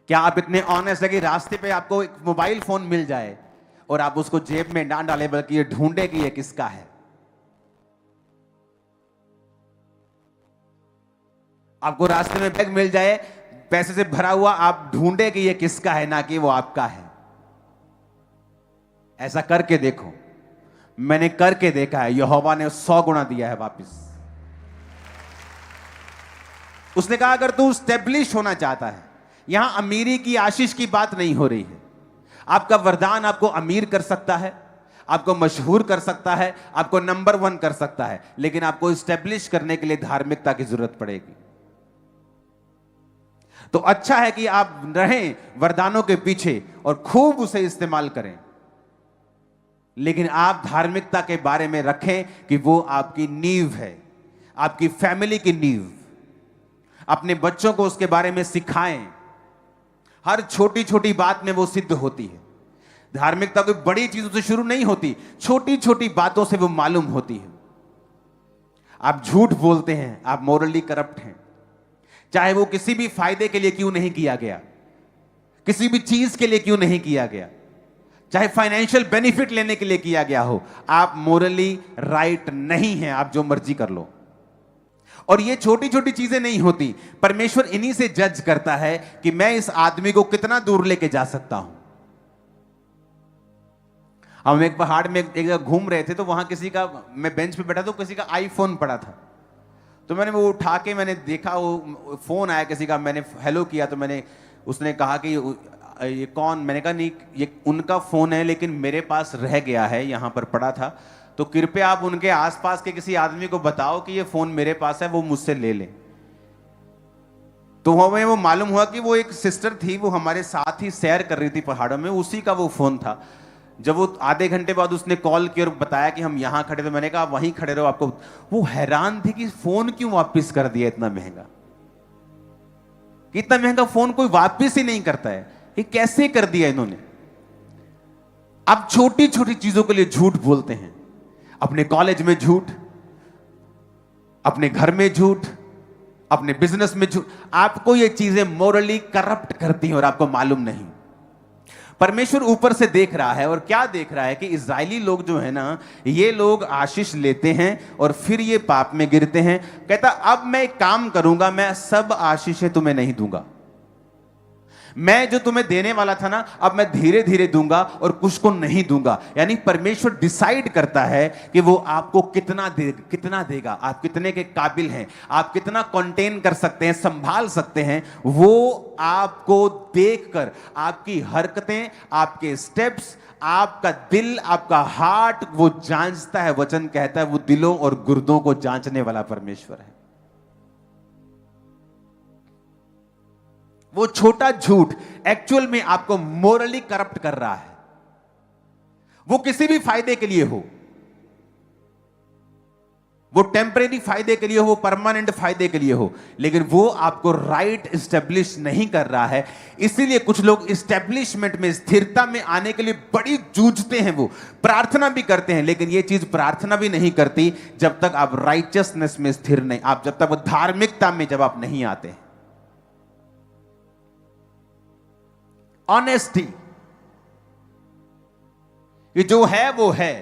क्या आप इतने ऑनेस्ट है कि रास्ते पे आपको एक मोबाइल फोन मिल जाए और आप उसको जेब में ना डाले, बल्कि ये ढूंढे कि ये किसका है? आपको रास्ते में बैग मिल जाए पैसे से भरा हुआ, आप ढूंढे कि ये किसका है, ना कि वो आपका है। ऐसा करके देखो, मैंने करके देखा है। यहोवा ने 100 गुना दिया है वापस। उसने कहा अगर तू स्टेब्लिश होना चाहता है, यहां अमीरी की आशीष की बात नहीं हो रही है। आपका वरदान आपको अमीर कर सकता है, आपको मशहूर कर सकता है, आपको नंबर 1 कर सकता है, लेकिन आपको स्टेब्लिश करने के लिए धार्मिकता की जरूरत पड़ेगी। तो अच्छा है कि आप रहें वरदानों के पीछे और खूब उसे इस्तेमाल करें, लेकिन आप धार्मिकता के बारे में रखें कि वो आपकी नींव है, आपकी फैमिली की नींव। अपने बच्चों को उसके बारे में सिखाएं। हर छोटी छोटी बात में वो सिद्ध होती है। धार्मिकता कोई बड़ी चीजों से शुरू नहीं होती, छोटी छोटी बातों से वो मालूम होती है। आप झूठ बोलते हैं, आप मोरली करप्ट हैं, चाहे वो किसी भी फायदे के लिए क्यों नहीं किया गया, किसी भी चीज के लिए क्यों नहीं किया गया, चाहे फाइनेंशियल बेनिफिट लेने के लिए किया गया हो, आप मोरली राइट नहीं हैं। आप जो मर्जी कर लो। और ये छोटी छोटी चीजें नहीं होती, परमेश्वर इन्हीं से जज करता है कि मैं इस आदमी को कितना दूर लेके जा सकता हूं। हम एक पहाड़ में एक जगह घूम रहे थे, तो वहां किसी का, मैं बेंच पे बैठा, तो किसी का आईफोन पड़ा था। तो मैंने वो उठा के मैंने देखा, वो फोन आया किसी का, मैंने हेलो किया, तो उसने कहा कि ये कौन? मैंने कहा नहीं, ये उनका फोन है, लेकिन मेरे पास रह गया है, यहां पर पड़ा था, तो कृपया आप उनके आसपास के किसी आदमी को बताओ कि ये फोन मेरे पास है, वो मुझसे ले ले। तो हमें वो मालूम हुआ कि वो एक सिस्टर थी, वो हमारे साथ ही सैर कर रही थी पहाड़ों में, उसी का वो फोन था। जब वो आधे घंटे बाद उसने कॉल किया और बताया कि हम यहां खड़े, तो मैंने कहा वहीं खड़े रहो आपको। वो हैरान थी कि फोन क्यों वापस कर दिया इतना महंगा, इतना महंगा फोन कोई वापस ही नहीं करता है, ये कैसे कर दिया इन्होंने? आप छोटी छोटी चीजों के लिए झूठ बोलते हैं। अपने कॉलेज में झूठ, अपने घर में झूठ, अपने बिजनेस में झूठ। आपको ये चीजें मोरली करप्ट करती हैं और आपको मालूम नहीं। परमेश्वर ऊपर से देख रहा है और क्या देख रहा है कि इजरायली लोग जो है ना, ये लोग आशीष लेते हैं और फिर ये पाप में गिरते हैं। कहता अब मैं एक काम करूंगा, मैं सब आशीषें तुम्हें नहीं दूंगा। मैं जो तुम्हें देने वाला था ना, अब मैं धीरे धीरे दूंगा और कुछ को नहीं दूंगा। यानी परमेश्वर डिसाइड करता है कि वो आपको कितना देगा, आप कितने के काबिल हैं, आप कितना कंटेन कर सकते हैं, संभाल सकते हैं। वो आपको देखकर आपकी हरकतें, आपके स्टेप्स, आपका दिल, आपका हार्ट वो जांचता है। वचन कहता है वो दिलों और गुर्दों को जांचने वाला परमेश्वर है। वो छोटा झूठ एक्चुअल में आपको मोरली करप्ट कर रहा है। वो किसी भी फायदे के लिए हो, वो टेम्परेरी फायदे के लिए हो, परमानेंट फायदे के लिए हो, लेकिन वो आपको राइट एस्टेब्लिश नहीं कर रहा है। इसीलिए कुछ लोग एस्टेब्लिशमेंट में, स्थिरता में आने के लिए बड़ी जूझते हैं। वो प्रार्थना भी करते हैं, लेकिन ये चीज प्रार्थना भी नहीं करती जब तक आप राइचियसनेस में स्थिर नहीं, आप जब तक धार्मिकता में जब आप नहीं आते हैं। ऑनेस्टी, ये जो है वो है।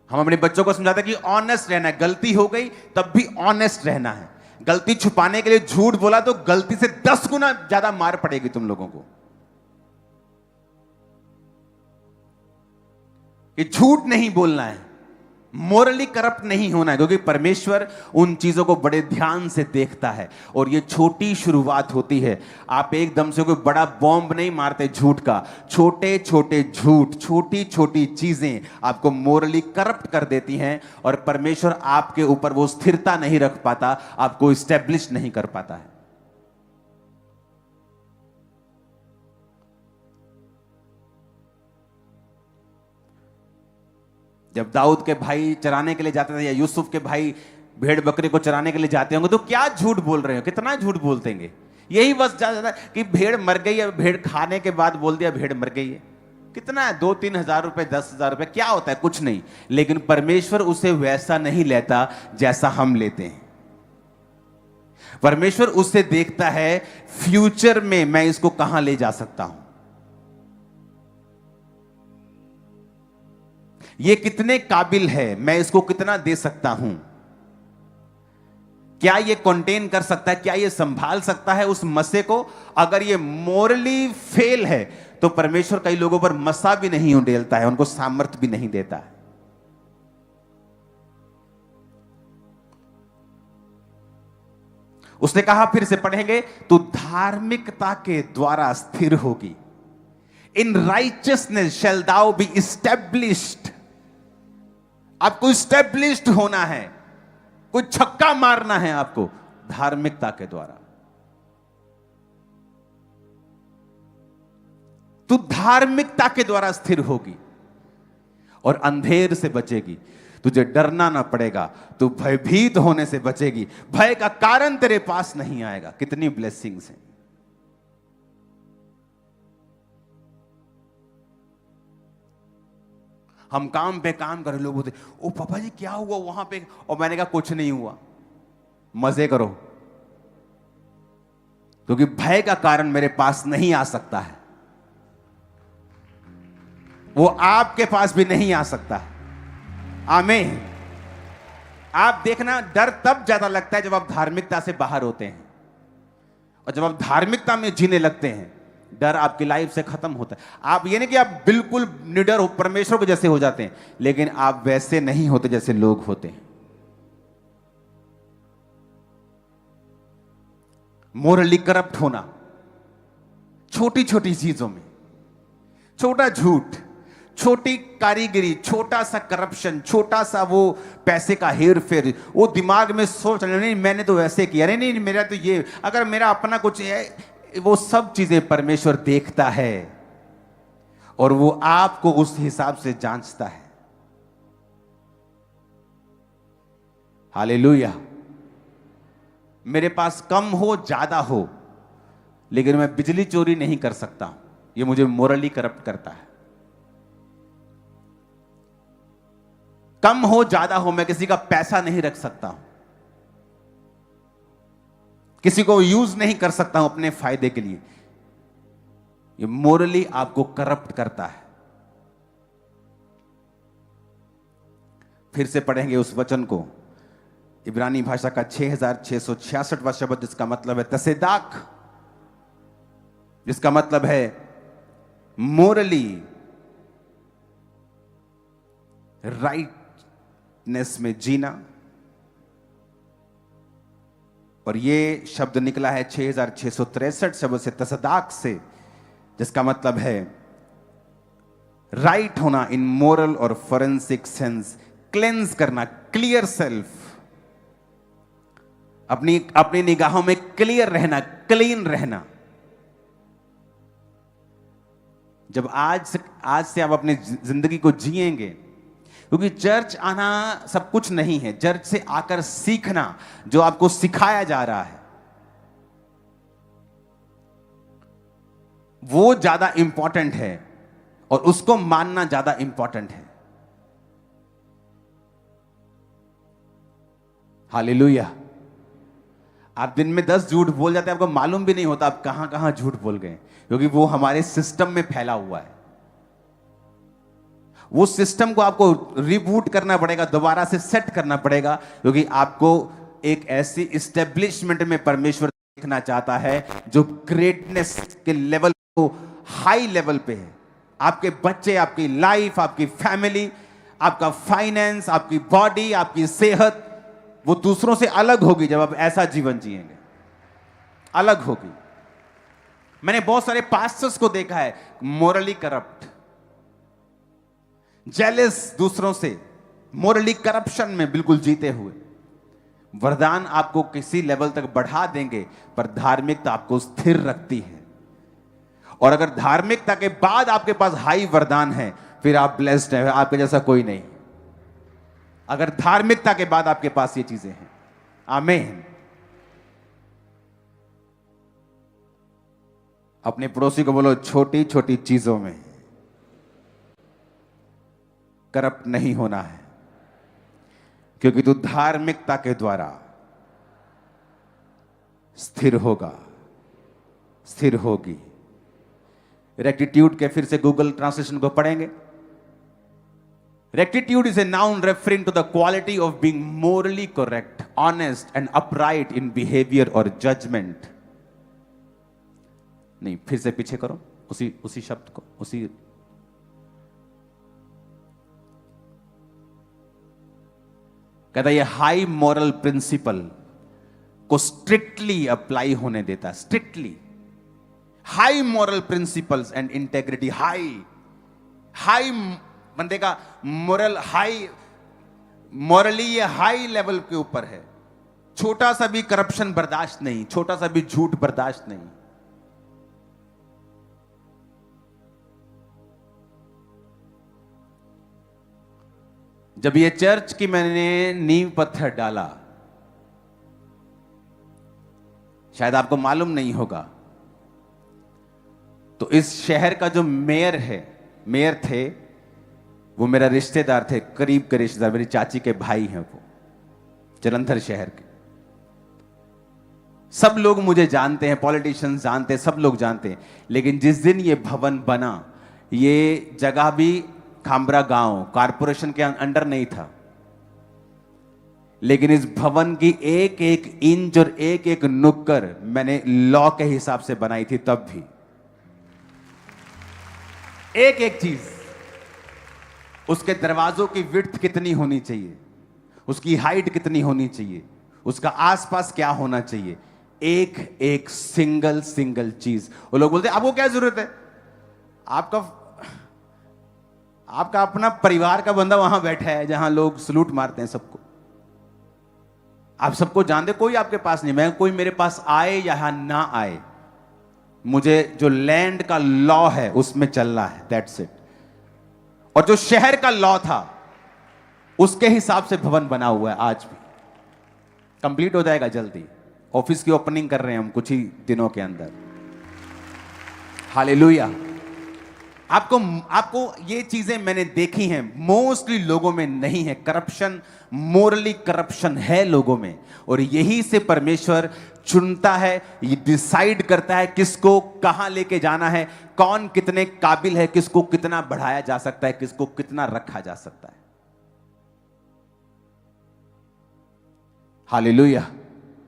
हम अपने बच्चों को समझाते हैं कि ऑनेस्ट रहना है। गलती हो गई तब भी ऑनेस्ट रहना है। गलती छुपाने के लिए झूठ बोला तो गलती से 10 गुना ज्यादा मार पड़ेगी तुम लोगों को। कि झूठ नहीं बोलना है, मोरली करप्ट नहीं होना है, क्योंकि परमेश्वर उन चीजों को बड़े ध्यान से देखता है। और ये छोटी शुरुआत होती है। आप एकदम से कोई बड़ा बॉम्ब नहीं मारते झूठ का। छोटे छोटे झूठ, छोटी छोटी चीजें आपको मोरली करप्ट कर देती हैं और परमेश्वर आपके ऊपर वो स्थिरता नहीं रख पाता, आपको इस्टेब्लिश नहीं कर पाता है। जब दाऊद के भाई चराने के लिए जाते थे या यूसुफ के भाई भेड़ बकरी को चराने के लिए जाते होंगे तो क्या झूठ बोल रहे हो, कितना झूठ बोलते हैं। यही बस ज्यादा कि भेड़ मर गई है, भेड़ खाने के बाद बोल दिया भेड़ मर गई है। कितना है, 2-3 हजार रुपए, 10,000 रुपए, क्या होता है, कुछ नहीं। लेकिन परमेश्वर उसे वैसा नहीं लेता जैसा हम लेते हैं। परमेश्वर उसे देखता है फ्यूचर में मैं इसको कहां ले जा सकता हूं, ये कितने काबिल है, मैं इसको कितना दे सकता हूं, क्या ये कंटेन कर सकता है, क्या ये संभाल सकता है उस मसे को। अगर ये मोरली फेल है तो परमेश्वर कई लोगों पर मसा भी नहीं उंडेलता है, उनको सामर्थ्य भी नहीं देता है। उसने कहा, फिर से पढ़ेंगे, तू धार्मिकता के द्वारा स्थिर होगी। In righteousness shall thou be established. आपको स्टैब्लिश्ड होना है, कोई छक्का मारना है आपको धार्मिकता के द्वारा। तू धार्मिकता के द्वारा स्थिर होगी और अंधेर से बचेगी। तुझे डरना ना पड़ेगा, तू भयभीत होने से बचेगी, भय का कारण तेरे पास नहीं आएगा। कितनी ब्लेसिंग्स हैं। हम काम पे काम कर रहे, लोग बोलते ओ पापा जी क्या हुआ वहां पे, और मैंने कहा कुछ नहीं हुआ, मजे करो, क्योंकि भय का कारण मेरे पास नहीं आ सकता है, वो आपके पास भी नहीं आ सकता। आमीन। आप देखना, डर तब ज्यादा लगता है जब आप धार्मिकता से बाहर होते हैं, और जब आप धार्मिकता में जीने लगते हैं डर आपकी लाइफ से खत्म होता है। आप ये नहीं कि आप बिल्कुल निडर हो, परमेश्वर के जैसे हो जाते हैं, लेकिन आप वैसे नहीं होते जैसे लोग होते हैं। मोरली करप्ट होना छोटी छोटी चीजों में, छोटा झूठ, छोटी कारीगरी, छोटा सा करप्शन, छोटा सा वो पैसे का हेर फेर, वो दिमाग में सोच रहे नहीं मैंने तो ऐसे किया, नहीं मेरा तो ये, अगर मेरा अपना कुछ है, वो सब चीजें परमेश्वर देखता है और वो आपको उस हिसाब से जांचता है। हालेलुया। मेरे पास कम हो ज्यादा हो, लेकिन मैं बिजली चोरी नहीं कर सकता हूं, ये मुझे मोरली करप्ट करता है। कम हो ज्यादा हो, मैं किसी का पैसा नहीं रख सकता हूं, किसी को यूज नहीं कर सकता हूं अपने फायदे के लिए। ये मोरली आपको करप्ट करता है। फिर से पढ़ेंगे उस वचन को, इब्रानी भाषा का 6666वां शब्द, जिसका मतलब है तसेदाक, जिसका मतलब है मोरली राइटनेस में जीना। और ये शब्द निकला है 6663 शब्द से, तसदाक से, जिसका मतलब है राइट होना इन मोरल और फोरेंसिक सेंस, क्लेंस करना, क्लियर सेल्फ, अपनी निगाहों में क्लियर रहना, क्लीन रहना। जब आज से आप अपनी जिंदगी को जिएंगे, क्योंकि चर्च आना सब कुछ नहीं है, चर्च से आकर सीखना जो आपको सिखाया जा रहा है वो ज्यादा इंपॉर्टेंट है, और उसको मानना ज्यादा इंपॉर्टेंट है। हालेलुया। आप दिन में 10 झूठ बोल जाते हैं, आपको मालूम भी नहीं होता आप कहां कहां झूठ बोल गए, क्योंकि वो हमारे सिस्टम में फैला हुआ है। वो सिस्टम को आपको रिबूट करना पड़ेगा, दोबारा से सेट करना पड़ेगा, क्योंकि आपको एक ऐसी इस्टेब्लिशमेंट में परमेश्वर देखना चाहता है जो ग्रेटनेस के लेवल को हाई लेवल पे है। आपके बच्चे, आपकी लाइफ, आपकी फैमिली, आपका फाइनेंस, आपकी बॉडी, आपकी सेहत, वो दूसरों से अलग होगी जब आप ऐसा जीवन जिएंगे, अलग होगी। मैंने बहुत सारे पास्टर्स को देखा है मोरली करप्ट, जेलस दूसरों से, मोरली करप्शन में बिल्कुल जीते हुए। वरदान आपको किसी लेवल तक बढ़ा देंगे, पर धार्मिकता आपको स्थिर रखती है। और अगर धार्मिकता के बाद आपके पास हाई वरदान है, फिर आप ब्लेस्ड हैं, आपके जैसा कोई नहीं। अगर धार्मिकता के बाद आपके पास ये चीजें हैं, आमीन। अपने पड़ोसी को बोलो, छोटी छोटी चीजों में करप्ट नहीं होना है, क्योंकि तू धार्मिकता के द्वारा स्थिर होगा, स्थिर होगी। रेक्टिट्यूड के फिर से गूगल ट्रांसलेशन को पढ़ेंगे। Rectitude is a noun referring to the quality of being morally correct, honest and upright in behavior or judgment. नहीं, फिर से पीछे करो उसी शब्द को, उसी कहता है ये हाई मॉरल प्रिंसिपल को स्ट्रिक्टली अप्लाई होने देता, strictly high moral principles and integrity, high बंदे का मोरल हाई, मॉरली ये हाई लेवल के ऊपर है। छोटा सा भी करप्शन बर्दाश्त नहीं, छोटा सा भी झूठ बर्दाश्त नहीं। जब ये चर्च की मैंने नींव पत्थर डाला, शायद आपको मालूम नहीं होगा, तो इस शहर का जो मेयर थे वो मेरा रिश्तेदार थे, करीब के रिश्तेदार, मेरी चाची के भाई हैं वो, जलंधर शहर के। सब लोग मुझे जानते हैं, पॉलिटिशियंस जानते हैं, सब लोग जानते हैं। लेकिन जिस दिन ये भवन बना, ये जगह भी खामरा गांव कारपोरेशन के अंडर नहीं था, लेकिन इस भवन की एक एक इंच और एक एक नुक्कड़ मैंने लॉ के हिसाब से बनाई थी। तब भी एक एक चीज, उसके दरवाजों की विड्थ कितनी होनी चाहिए, उसकी हाइट कितनी होनी चाहिए, उसका आसपास क्या होना चाहिए, एक एक सिंगल चीज। वो लोग बोलते हैं आपको क्या जरूरत है, आपका अपना परिवार का बंदा वहां बैठा है जहां लोग सलूट मारते हैं सबको, आप सबको जानते, कोई आपके पास नहीं। मैं कोई मेरे पास आए या ना आए, मुझे जो लैंड का लॉ है उसमें चलना है, दैट्स इट। और जो शहर का लॉ था उसके हिसाब से भवन बना हुआ है, आज भी कंप्लीट हो जाएगा जल्दी। ऑफिस की ओपनिंग कर रहे हैं हम कुछ ही दिनों के अंदर। हालेलुया। आपको आपको ये चीजें मैंने देखी हैं, मोस्टली लोगों में नहीं है करप्शन, मोरली करप्शन है लोगों में, और यही से परमेश्वर चुनता है, ये डिसाइड करता है किसको कहां लेके जाना है, कौन कितने काबिल है, किसको कितना बढ़ाया जा सकता है, किसको कितना रखा जा सकता है। हालेलुया।